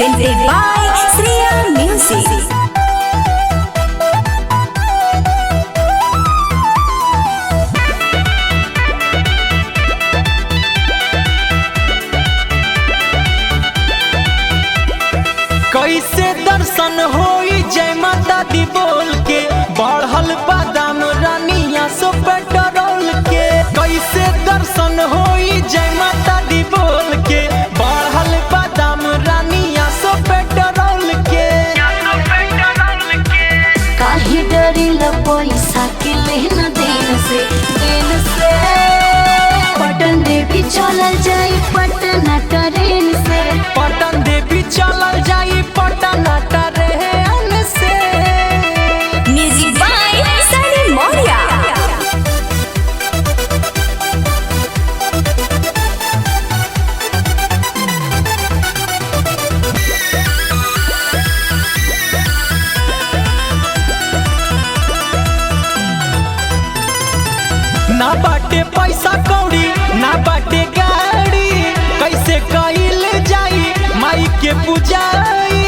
presented by Sriya Music. कैसे दर्शन होई जय माता दी बोल के बढ़ल बादाम रानिया सो पेट्रोल के। कैसे दर्शन होई जय माता दी बोल के बढ़ल बादाम रानिया सो पेट्रोल के। काहे डरेला पैसा के लेना देन से पटन देवी चलल जाई पटना ट्रेन से। पटन देवी चलल जाई पटना ट्रेन से। Music by Sunny Moria. ना बाटे पैसा कौड़ी ना बाटे गाड़ी कैसे कइल जाई माई के पूजाई।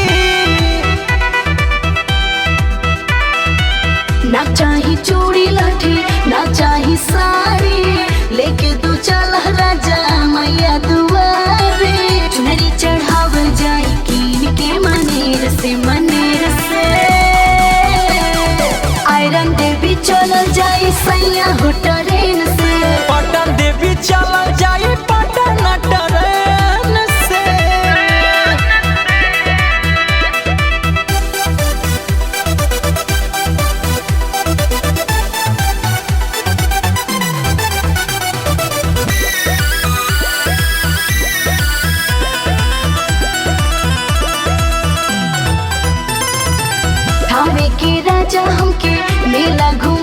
ना चाही चूड़ी लाठी ना चाही साड़ी लेके तू चल राजा मैया दुआरे। चुनरी चढ़ावल जाई कीन के मनेर से आयरन देवी चलल जाई सैया हो ट्रेन से। पटन देवी चलल जाई पटना ट्रेन से। थावे के राजा हमके मेला घूम